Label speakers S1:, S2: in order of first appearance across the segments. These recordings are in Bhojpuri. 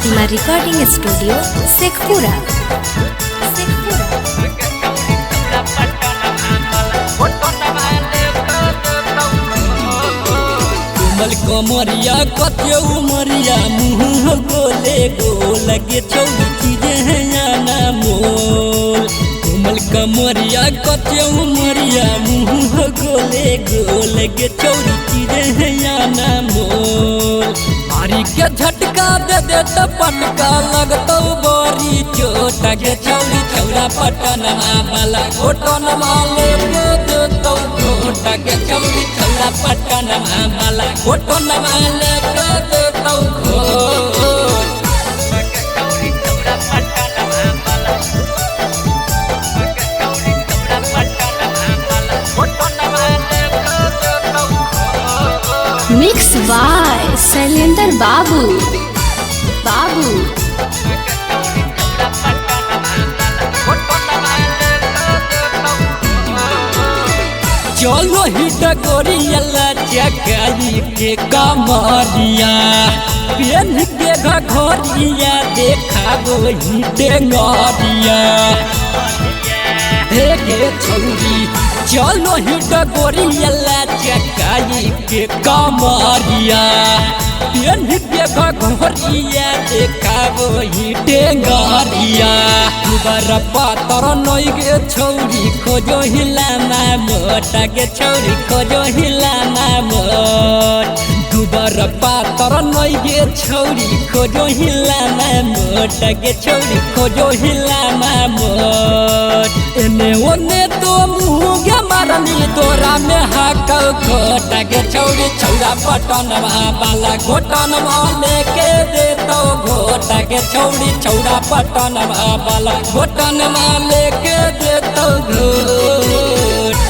S1: प्रतिमा रिकॉर्डिंग स्टूडियो शेखपुरा।
S2: कोमल कमरिया कत्यो उमरिया मुँह गोले गोल गे चौड़ी चीजें हैं याना मोल। कोमल कमरिया कत्यो उमरिया मुँह गोले गोल गे चौड़ी चीजें हैं याना मोल। मारी के झटका दे दे तो पटका लगतो बोरी चोट गे चौड़ी चौड़ा पटन वाला घोटन वाले दे तो घोट गे चौड़ी चौड़ा पटन वाला घोटन वाले दे तो घोट।
S1: मिक्स बाय शैलेंद्र बाबू।
S2: चलो ही डगोरिया चकाई के कमरिया पेन के घघरिया देखा वही डेंगरिया देखे छौरी। चलो ही डगोरिया चकाई के कमरिया पेन के घघरिया देखा वही डेंगरिया। दुबारा पातर नई गे छौरी खोजो हिलाना मोट गे छौरी खोजो हिलाना मोट। दुबारा पातर नई गे छौरी खोजो हिलाना मोट गे छौरी खोजो हिलाना मोट। एने ओने तो मुँह गे मारनी तोरा में हाकल खोट गे छौरी छौरा पटन वाला घोटन वाले के दे तो घोट गे छौरी छौरा पटन वाला घोटन वाले के दे तो घोट।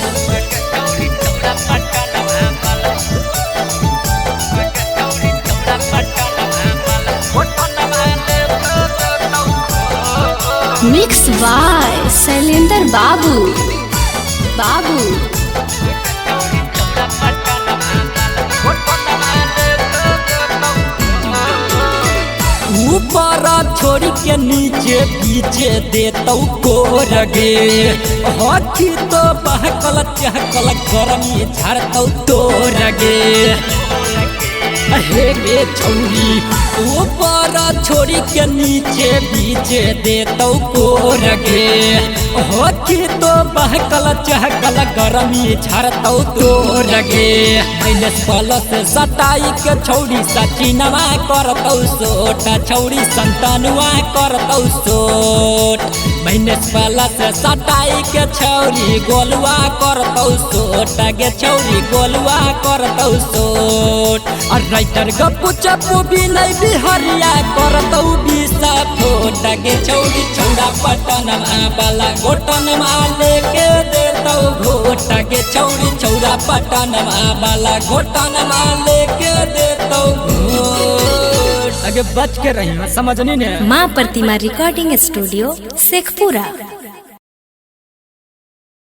S1: मिक्स बाय शैलेंद्र बाबू।
S2: ऊपर छोड़ी के नीचे पीछे देतौ कोरगे हाथी तो बहकल चहकल गरमी झाड़तौ तोरगे। हे गे छौरी ऊपर छोड़ी के नीचे पीछे देतौ कोरगे हाथी तो बहकल चहकल गरमी झाड़तौ तोरगे। माइनस प्लस सटाई के छौरी सचिनवा करतौ सोट छौरी संतानुआ करतौ सोट। माइनस प्लस सटाई के छौरी गोलुआ करतौ सोट गे छौरी गोलुआ करतौ सोट। और राइटर गप्पू चप्पू भी नहीं बिहरिया करतौ बीसा फोट गे छौरी छौड़ा पटन वाला घोटन वाले के देतौ घोट गे छौरी छौड़ा पटन वाला घोटन वाले के देतौ घोट। आगे बच के रही समझनी ने।
S1: माँ प्रतिमा रिकॉर्डिंग स्टूडियो शेखपुरा।